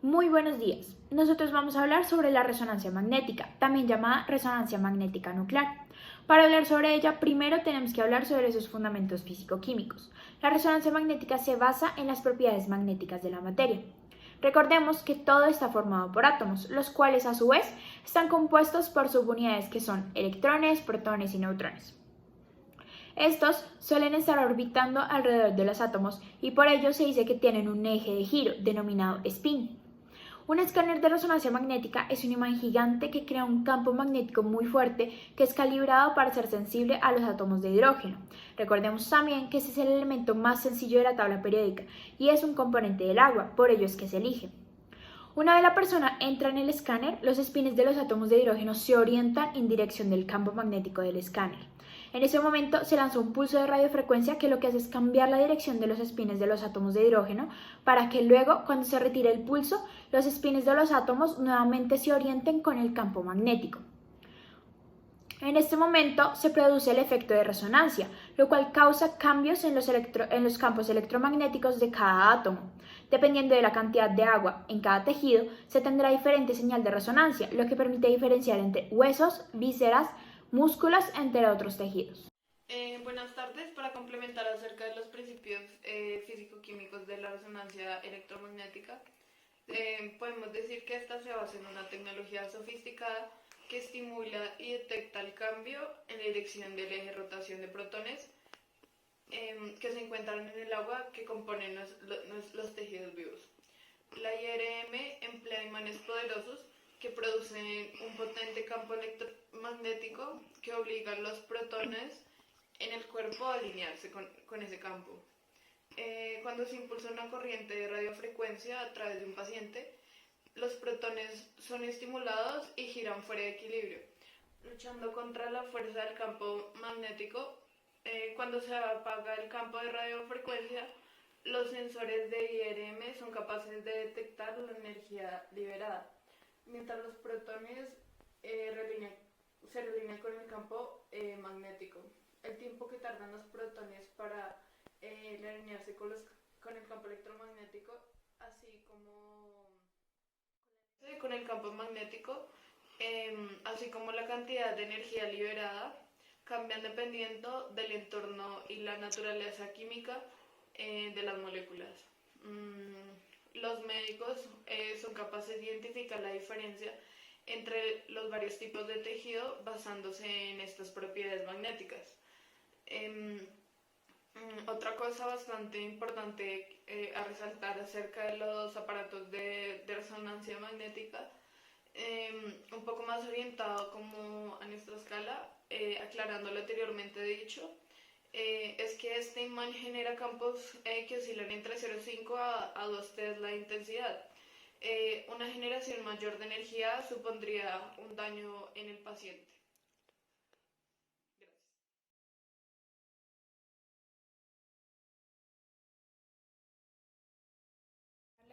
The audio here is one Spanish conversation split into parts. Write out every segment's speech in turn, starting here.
Muy buenos días. Nosotros vamos a hablar sobre la resonancia magnética, también llamada resonancia magnética nuclear. Para hablar sobre ella, primero tenemos que hablar sobre sus fundamentos físico-químicos. La resonancia magnética se basa en las propiedades magnéticas de la materia. Recordemos que todo está formado por átomos, los cuales a su vez están compuestos por subunidades que son electrones, protones y neutrones. Estos suelen estar orbitando alrededor de los átomos y por ello se dice que tienen un eje de giro denominado spin. Un escáner de resonancia magnética es un imán gigante que crea un campo magnético muy fuerte que es calibrado para ser sensible a los átomos de hidrógeno. Recordemos también que ese es el elemento más sencillo de la tabla periódica y es un componente del agua, por ello es que se elige. Una vez la persona entra en el escáner, los espines de los átomos de hidrógeno se orientan en dirección del campo magnético del escáner. En ese momento se lanza un pulso de radiofrecuencia que lo que hace es cambiar la dirección de los espines de los átomos de hidrógeno para que luego, cuando se retire el pulso, los espines de los átomos nuevamente se orienten con el campo magnético. En este momento se produce el efecto de resonancia, lo cual causa cambios en los campos electromagnéticos de cada átomo. Dependiendo de la cantidad de agua en cada tejido, se tendrá diferente señal de resonancia, lo que permite diferenciar entre huesos, vísceras, músculos, entre otros tejidos. Buenas tardes. Para complementar acerca de los principios físico-químicos de la resonancia electromagnética, podemos decir que esta se basa en una tecnología sofisticada que estimula y detecta el cambio en la dirección del eje de rotación de protones que se encuentran en el agua que componen los tejidos vivos. La IRM emplea imanes poderosos que producen un potente campo electromagnético que obliga a los protones en el cuerpo a alinearse con ese campo. Cuando se impulsa una corriente de radiofrecuencia a través de un paciente, los protones son estimulados y giran fuera de equilibrio, luchando contra la fuerza del campo magnético. Cuando se apaga el campo de radiofrecuencia, los sensores de IRM son capaces de detectar la energía liberada, mientras los protones se realinean con el campo magnético. El tiempo que tardan los protones para alinearse con el campo electromagnético, así como con el campo magnético, así como la cantidad de energía liberada, cambian dependiendo del entorno y la naturaleza química de las moléculas. Los médicos son capaces de identificar la diferencia entre los varios tipos de tejido basándose en estas propiedades magnéticas. Otra cosa bastante importante a resaltar acerca de los aparatos de resonancia magnética, un poco más orientado como a nuestra escala, aclarando lo anteriormente dicho, es que este imán genera campos que oscilan entre 0,5 a 2 Tesla de intensidad. Una generación mayor de energía supondría un daño en el paciente.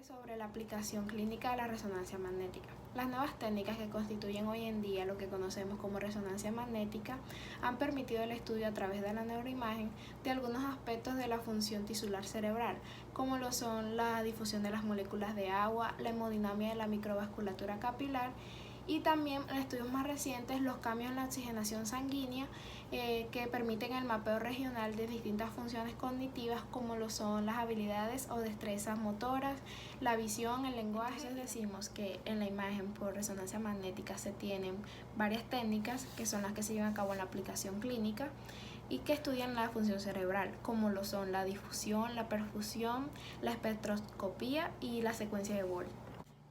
Sobre la aplicación clínica de la resonancia magnética. Las nuevas técnicas que constituyen hoy en día lo que conocemos como resonancia magnética han permitido el estudio a través de la neuroimagen de algunos aspectos de la función tisular cerebral, como lo son la difusión de las moléculas de agua, la hemodinamia de la microvasculatura capilar y también en estudios más recientes los cambios en la oxigenación sanguínea que permiten el mapeo regional de distintas funciones cognitivas como lo son las habilidades o destrezas motoras, la visión, el lenguaje. Entonces decimos que en la imagen por resonancia magnética se tienen varias técnicas que son las que se llevan a cabo en la aplicación clínica y que estudian la función cerebral, como lo son la difusión, la perfusión, la espectroscopía y la secuencia de Wolf.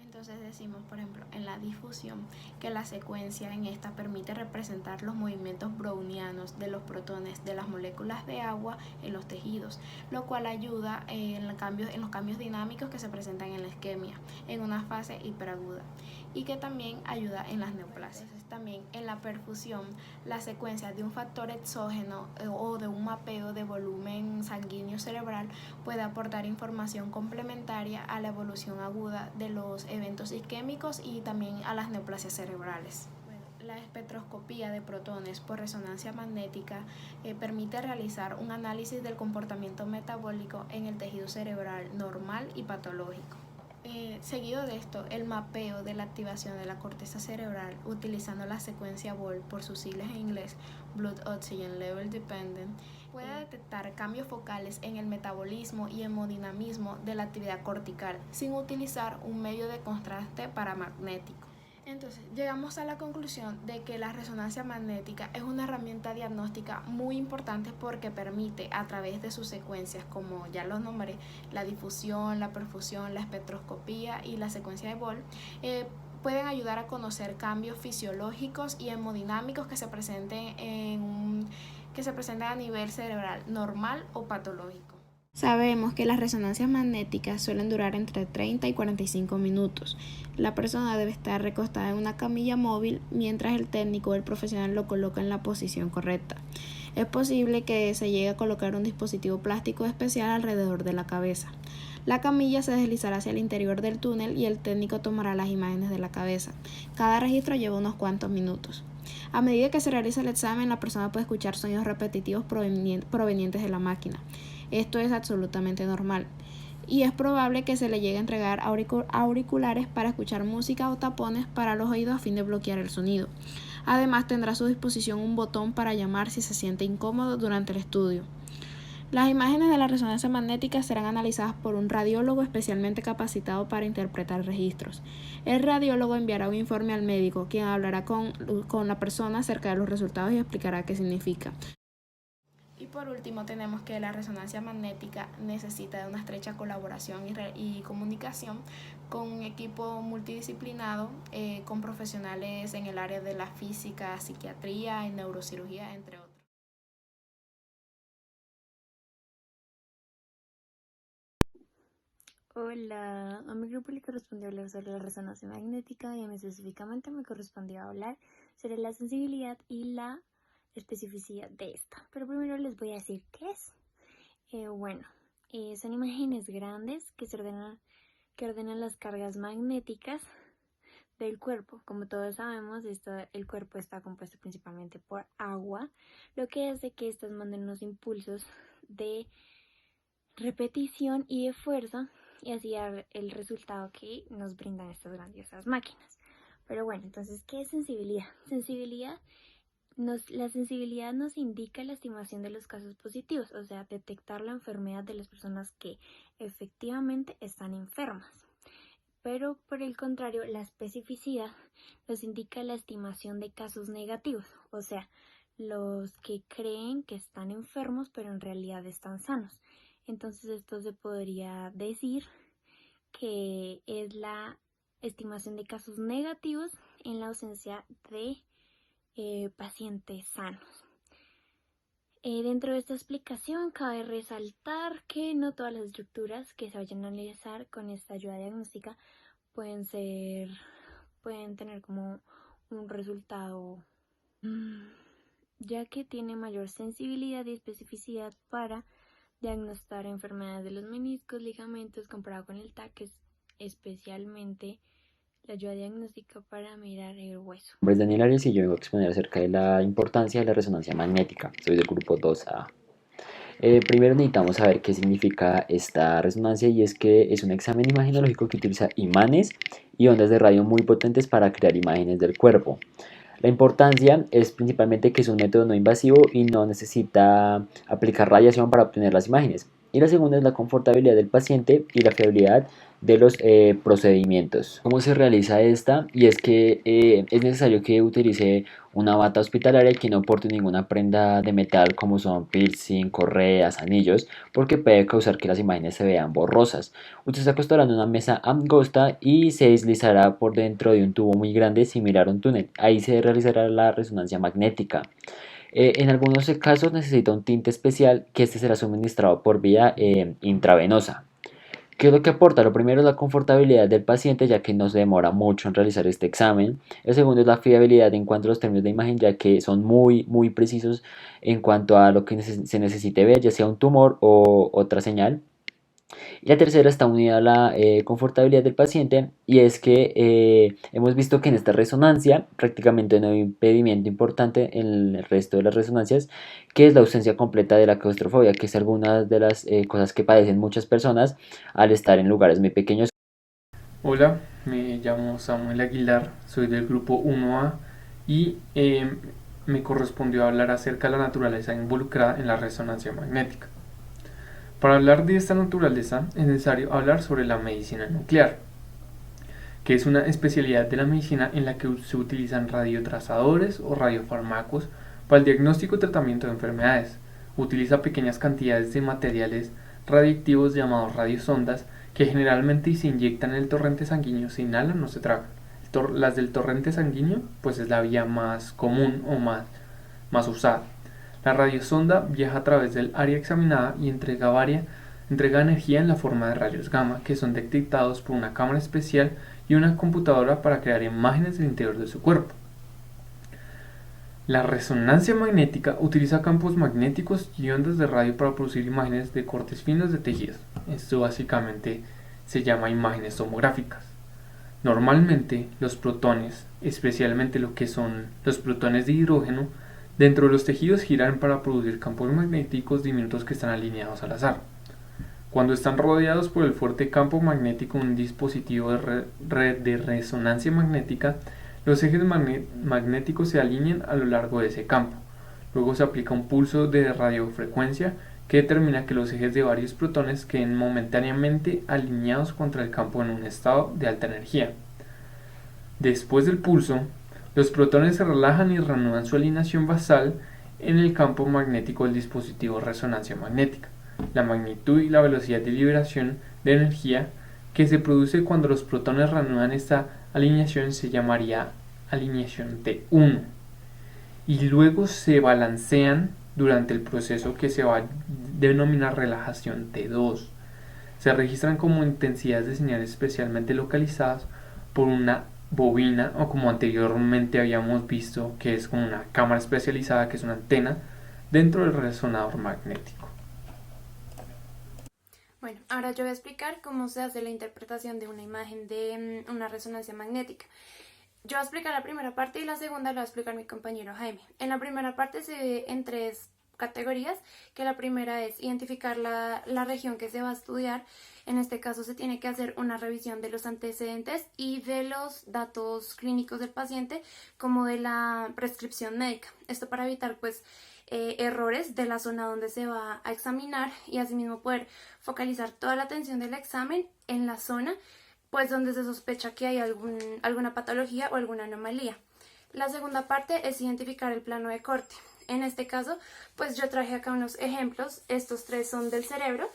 Entonces decimos, por ejemplo, en la difusión, que la secuencia en esta permite representar los movimientos brownianos de los protones de las moléculas de agua en los tejidos, lo cual ayuda en los cambios dinámicos que se presentan en la isquemia, en una fase hiperaguda, y que también ayuda en las neoplasias. Entonces, también en la perfusión, la secuencia de un factor exógeno o de un mapeo de volumen sanguíneo cerebral puede aportar información complementaria a la evolución aguda de los eventos isquémicos y también a las neoplasias cerebrales. La espectroscopía de protones por resonancia magnética permite realizar un análisis del comportamiento metabólico en el tejido cerebral normal y patológico. Seguido de esto, el mapeo de la activación de la corteza cerebral utilizando la secuencia BOL, por sus siglas en inglés, Blood Oxygen Level Dependent, puede detectar cambios focales en el metabolismo y hemodinamismo de la actividad cortical sin utilizar un medio de contraste paramagnético. Entonces, llegamos a la conclusión de que la resonancia magnética es una herramienta diagnóstica muy importante porque permite, a través de sus secuencias, como ya los nombré, la difusión, la perfusión, la espectroscopía y la secuencia de BOL, pueden ayudar a conocer cambios fisiológicos y hemodinámicos que se presenten a nivel cerebral normal o patológico. Sabemos que las resonancias magnéticas suelen durar entre 30 y 45 minutos. La persona debe estar recostada en una camilla móvil mientras el técnico o el profesional lo coloca en la posición correcta. Es posible que se llegue a colocar un dispositivo plástico especial alrededor de la cabeza. La camilla se deslizará hacia el interior del túnel y el técnico tomará las imágenes de la cabeza. Cada registro lleva unos cuantos minutos. A medida que se realiza el examen, la persona puede escuchar sonidos repetitivos provenientes de la máquina. Esto es absolutamente normal y es probable que se le llegue a entregar auriculares para escuchar música o tapones para los oídos a fin de bloquear el sonido. Además, tendrá a su disposición un botón para llamar si se siente incómodo durante el estudio. Las imágenes de la resonancia magnética serán analizadas por un radiólogo especialmente capacitado para interpretar registros. El radiólogo enviará un informe al médico, quien hablará con la persona acerca de los resultados y explicará qué significa. Y por último tenemos que la resonancia magnética necesita de una estrecha colaboración y comunicación con un equipo multidisciplinado, con profesionales en el área de la física, psiquiatría y neurocirugía, entre otros. Hola, a mi grupo le correspondió hablar sobre la resonancia magnética y a mí específicamente me correspondió hablar sobre la sensibilidad y la especificidad de esta. Pero primero les voy a decir qué es. Son imágenes grandes que ordenan las cargas magnéticas del cuerpo. Como todos sabemos, el cuerpo está compuesto principalmente por agua, lo que hace que estas manden unos impulsos de repetición y de fuerza y así dar el resultado que nos brindan estas grandiosas máquinas. Pero bueno, entonces, ¿qué es sensibilidad? La sensibilidad nos indica la estimación de los casos positivos, o sea, detectar la enfermedad de las personas que efectivamente están enfermas. Pero por el contrario, la especificidad nos indica la estimación de casos negativos, o sea, los que creen que están enfermos pero en realidad están sanos. Entonces esto se podría decir que es la estimación de casos negativos en la ausencia de pacientes sanos. Dentro de esta explicación cabe resaltar que no todas las estructuras que se vayan a analizar con esta ayuda diagnóstica pueden tener como un resultado, ya que tiene mayor sensibilidad y especificidad para diagnosticar enfermedades de los meniscos, ligamentos, comparado con el TAC, que es especialmente la ayuda diagnóstica para mirar el hueso. Mi nombre es Daniel Arias y yo vengo a exponer acerca de la importancia de la resonancia magnética. Soy del grupo 2A. Primero necesitamos saber qué significa esta resonancia, y es que es un examen imagenológico que utiliza imanes y ondas de radio muy potentes para crear imágenes del cuerpo. La importancia es principalmente que es un método no invasivo y no necesita aplicar radiación para obtener las imágenes. Y la segunda es la confortabilidad del paciente y la fiabilidad de los procedimientos. ¿Cómo se realiza esta? Y es que es necesario que utilice una bata hospitalaria que no porte ninguna prenda de metal como son piercing, correas, anillos, porque puede causar que las imágenes se vean borrosas. Usted se acostará en una mesa angosta y se deslizará por dentro de un tubo muy grande similar a un túnel. Ahí se realizará la resonancia magnética. En algunos casos necesita un tinte especial, que este será suministrado por vía intravenosa. ¿Qué es lo que aporta? Lo primero es la confortabilidad del paciente, ya que no se demora mucho en realizar este examen. El segundo es la fiabilidad en cuanto a los términos de imagen, ya que son muy precisos en cuanto a lo que se necesite ver, ya sea un tumor o otra señal. Y la tercera está unida a la confortabilidad del paciente, y es que hemos visto que en esta resonancia prácticamente no hay impedimento importante en el resto de las resonancias, que es la ausencia completa de la claustrofobia, que es alguna de las cosas que padecen muchas personas al estar en lugares muy pequeños. Hola, me llamo Samuel Aguilar, soy del grupo 1A y me correspondió hablar acerca de la naturaleza involucrada en la resonancia magnética. Para hablar de esta naturaleza es necesario hablar sobre la medicina nuclear, que es una especialidad de la medicina en la que se utilizan radiotrazadores o radiofármacos para el diagnóstico y tratamiento de enfermedades. Utiliza pequeñas cantidades de materiales radiactivos llamados radiosondas que generalmente se inyectan en el torrente sanguíneo, se inhalan o se tragan. Las del torrente sanguíneo pues es la vía más común o más usada. La radiosonda viaja a través del área examinada y entrega energía en la forma de rayos gamma que son detectados por una cámara especial y una computadora para crear imágenes del interior de su cuerpo. La resonancia magnética utiliza campos magnéticos y ondas de radio para producir imágenes de cortes finos de tejidos. Esto básicamente se llama imágenes tomográficas. Normalmente los protones, especialmente lo que son los protones de hidrógeno, dentro de los tejidos giran para producir campos magnéticos diminutos que están alineados al azar. Cuando están rodeados por el fuerte campo magnético de un dispositivo de red de resonancia magnética, los ejes magnéticos se alinean a lo largo de ese campo. Luego se aplica un pulso de radiofrecuencia que determina que los ejes de varios protones queden momentáneamente alineados contra el campo en un estado de alta energía. Después del pulso, los protones se relajan y reanudan su alineación basal en el campo magnético del dispositivo de resonancia magnética. La magnitud y la velocidad de liberación de energía que se produce cuando los protones reanudan esta alineación se llamaría alineación T1 y luego se balancean durante el proceso que se va a denominar relajación T2. Se registran como intensidades de señales especialmente localizadas por una bobina o como anteriormente habíamos visto que es como una cámara especializada que es una antena dentro del resonador magnético. Bueno, ahora yo voy a explicar cómo se hace la interpretación de una imagen de una resonancia magnética. Yo voy a explicar la primera parte y la segunda la va a explicar mi compañero Jaime. En la primera parte se ve en tres categorías, que la primera es identificar la región que se va a estudiar. En este caso se tiene que hacer una revisión de los antecedentes y de los datos clínicos del paciente como de la prescripción médica. Esto para evitar pues errores de la zona donde se va a examinar y asimismo poder focalizar toda la atención del examen en la zona pues donde se sospecha que hay alguna patología o alguna anomalía. La segunda parte es identificar el plano de corte. En este caso pues yo traje acá unos ejemplos, estos tres son del cerebro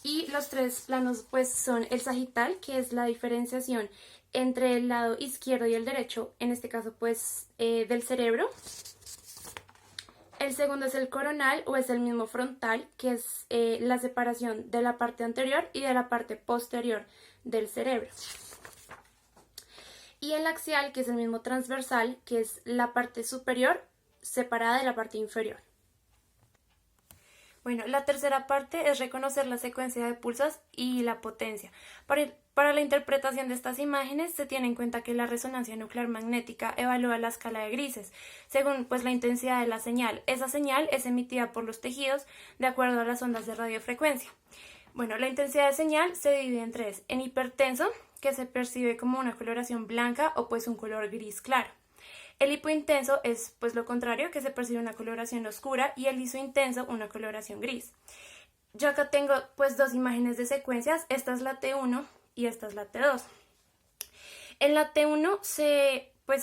y los tres planos pues son el sagital, que es la diferenciación entre el lado izquierdo y el derecho, en este caso pues del cerebro. El segundo es el coronal o es el mismo frontal, que es la separación de la parte anterior y de la parte posterior del cerebro. Y el axial, que es el mismo transversal, que es la parte superior separada de la parte inferior. Bueno, la tercera parte es reconocer la secuencia de pulsos y la potencia. Para la interpretación de estas imágenes se tiene en cuenta que la resonancia nuclear magnética evalúa la escala de grises, según pues la intensidad de la señal. Esa señal es emitida por los tejidos de acuerdo a las ondas de radiofrecuencia. Bueno, la intensidad de señal se divide en tres: en hipertenso, que se percibe como una coloración blanca o pues un color gris claro. El hipointenso es pues lo contrario, que se percibe una coloración oscura, y el isointenso una coloración gris. Yo acá tengo pues dos imágenes de secuencias, esta es la T1 y esta es la T2. En la T1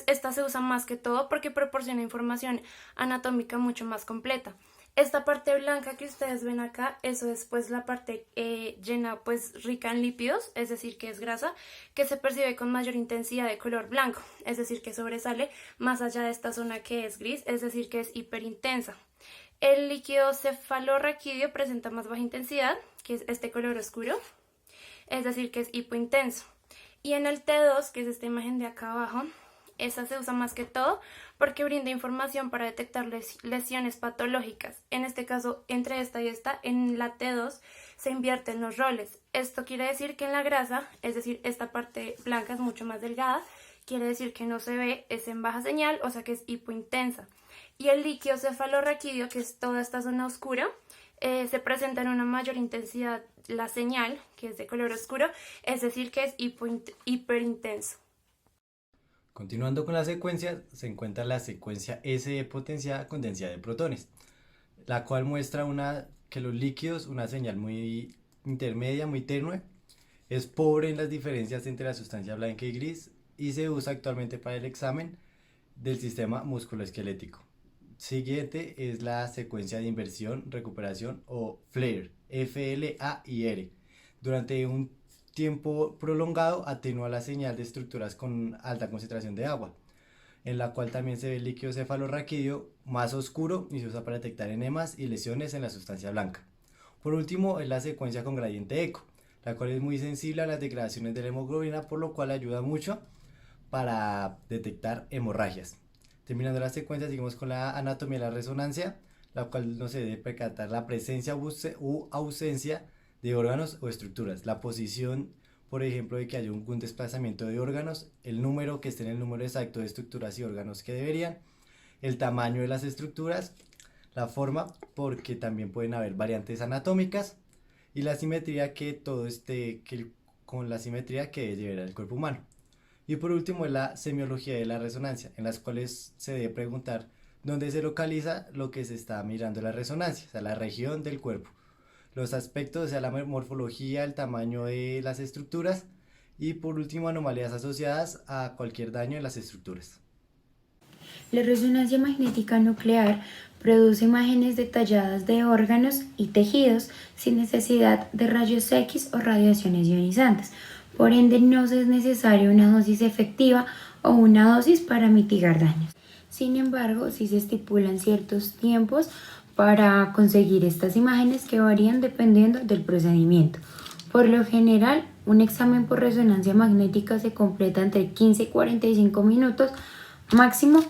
esta se usa más que todo porque proporciona información anatómica mucho más completa. Esta parte blanca que ustedes ven acá, eso es pues la parte llena pues rica en lípidos, es decir que es grasa, que se percibe con mayor intensidad de color blanco, es decir que sobresale más allá de esta zona que es gris, es decir que es hiperintensa. El líquido cefalorraquídeo presenta más baja intensidad, que es este color oscuro, es decir que es hipointenso. Y en el T2, que es esta imagen de acá abajo, esa se usa más que todo porque brinda información para detectar lesiones patológicas. En este caso, entre esta y esta, en la T2 se invierten los roles. Esto quiere decir que en la grasa, es decir, esta parte blanca es mucho más delgada, quiere decir que no se ve, es en baja señal, o sea que es hipointensa. Y el líquido cefalorraquídeo, que es toda esta zona oscura, se presenta en una mayor intensidad la señal, que es de color oscuro, es decir, que es hiperintenso. Continuando con la secuencia, se encuentra la secuencia SE potenciada con densidad de protones, la cual muestra que los líquidos, una señal muy intermedia, muy tenue, es pobre en las diferencias entre la sustancia blanca y gris y se usa actualmente para el examen del sistema musculoesquelético. Siguiente es la secuencia de inversión, recuperación o FLAIR, FLAIR. Durante un tiempo prolongado atenúa la señal de estructuras con alta concentración de agua, en la cual también se ve el líquido cefalorraquídeo más oscuro y se usa para detectar enemas y lesiones en la sustancia blanca. Por último es la secuencia con gradiente eco, la cual es muy sensible a las degradaciones de la hemoglobina, por lo cual ayuda mucho para detectar hemorragias. Terminando la secuencia, seguimos con la anatomía de la resonancia, la cual nos debe percatar la presencia u ausencia de órganos o estructuras, la posición, por ejemplo, de que haya algún desplazamiento de órganos, el número que esté en el número exacto de estructuras y órganos que deberían, el tamaño de las estructuras, la forma, porque también pueden haber variantes anatómicas, y la simetría, que todo esté con la simetría que debe llevar el cuerpo humano. Y por último es la semiología de la resonancia, en las cuales se debe preguntar dónde se localiza lo que se está mirando en la resonancia, o sea, la región del cuerpo, los aspectos, o sea, la morfología, el tamaño de las estructuras y por último anomalías asociadas a cualquier daño en las estructuras. La resonancia magnética nuclear produce imágenes detalladas de órganos y tejidos sin necesidad de rayos X o radiaciones ionizantes. Por ende, no es necesaria una dosis efectiva o una dosis para mitigar daños. Sin embargo, sí se estipulan ciertos tiempos para conseguir estas imágenes que varían dependiendo del procedimiento. Por lo general, un examen por resonancia magnética se completa entre 15 y 45 minutos, máximo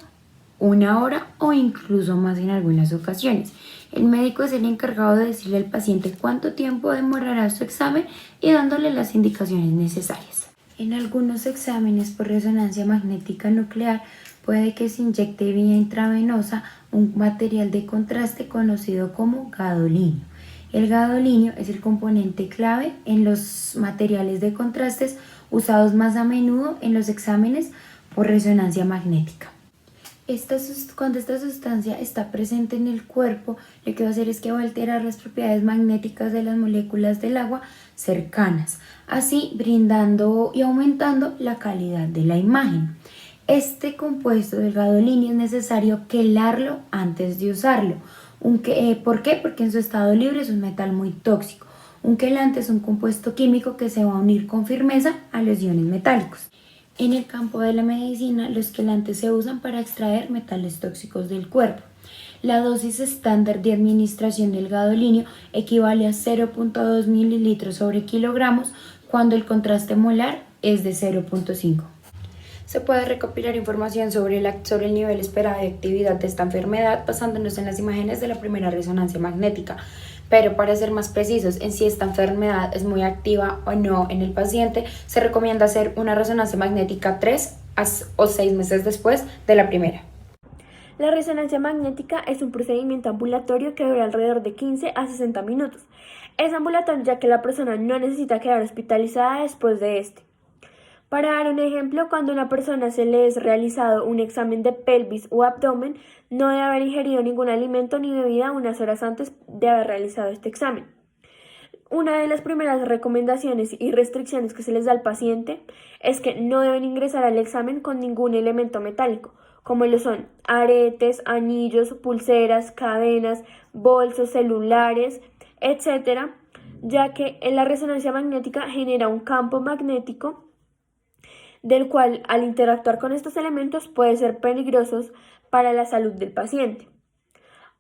1 hora o incluso más en algunas ocasiones. El médico es el encargado de decirle al paciente cuánto tiempo demorará su examen y dándole las indicaciones necesarias. En algunos exámenes por resonancia magnética nuclear puede que se inyecte vía intravenosa un material de contraste conocido como gadolinio. El gadolinio es el componente clave en los materiales de contrastes usados más a menudo en los exámenes por resonancia magnética. Cuando esta sustancia está presente en el cuerpo, lo que va a hacer es que va a alterar las propiedades magnéticas de las moléculas del agua cercanas, así brindando y aumentando la calidad de la imagen. Este compuesto del gadolinio es necesario quelarlo antes de usarlo. ¿Por qué? Porque en su estado libre es un metal muy tóxico. Un quelante es un compuesto químico que se va a unir con firmeza a los iones metálicos. En el campo de la medicina, los quelantes se usan para extraer metales tóxicos del cuerpo. La dosis estándar de administración del gadolinio equivale a 0.2 mililitros sobre kilogramos cuando el contraste molar es de 0.5. Se puede recopilar información sobre el nivel esperado de actividad de esta enfermedad basándonos en las imágenes de la primera resonancia magnética. Pero para ser más precisos en si esta enfermedad es muy activa o no en el paciente, se recomienda hacer una resonancia magnética 3 o 6 meses después de la primera. La resonancia magnética es un procedimiento ambulatorio que dura alrededor de 15 a 60 minutos. Es ambulatorio ya que la persona no necesita quedar hospitalizada después de este. Para dar un ejemplo, cuando a una persona se le es realizado un examen de pelvis o abdomen, no debe haber ingerido ningún alimento ni bebida unas horas antes de haber realizado este examen. Una de las primeras recomendaciones y restricciones que se les da al paciente es que no deben ingresar al examen con ningún elemento metálico, como lo son aretes, anillos, pulseras, cadenas, bolsos, celulares, etc., ya que en la resonancia magnética genera un campo magnético del cual al interactuar con estos elementos puede ser peligrosos para la salud del paciente.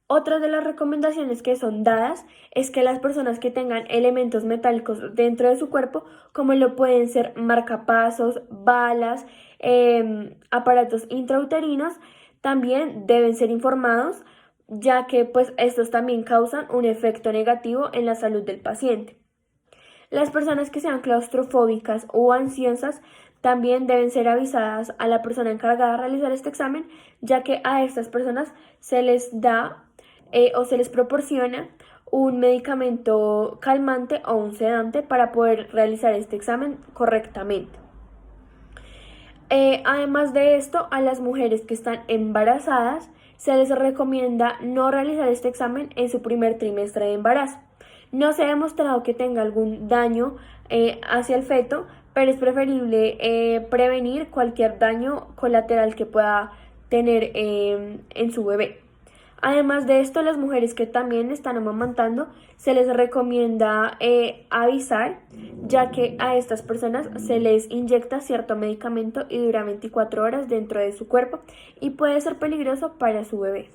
Otra de las recomendaciones que son dadas es que las personas que tengan elementos metálicos dentro de su cuerpo, como lo pueden ser marcapasos, balas, aparatos intrauterinos, también deben ser informados, ya que pues estos también causan un efecto negativo en la salud del paciente. Las personas que sean claustrofóbicas o ansiosas también deben ser avisadas a la persona encargada de realizar este examen, ya que a estas personas se les da o se les proporciona un medicamento calmante o un sedante para poder realizar este examen correctamente. Además de esto, a las mujeres que están embarazadas se les recomienda no realizar este examen en su primer trimestre de embarazo. No se ha demostrado que tenga algún daño hacia el feto, pero es preferible prevenir cualquier daño colateral que pueda tener en su bebé. Además de esto, las mujeres que también están amamantando se les recomienda avisar, ya que a estas personas se les inyecta cierto medicamento y dura 24 horas dentro de su cuerpo y puede ser peligroso para su bebé.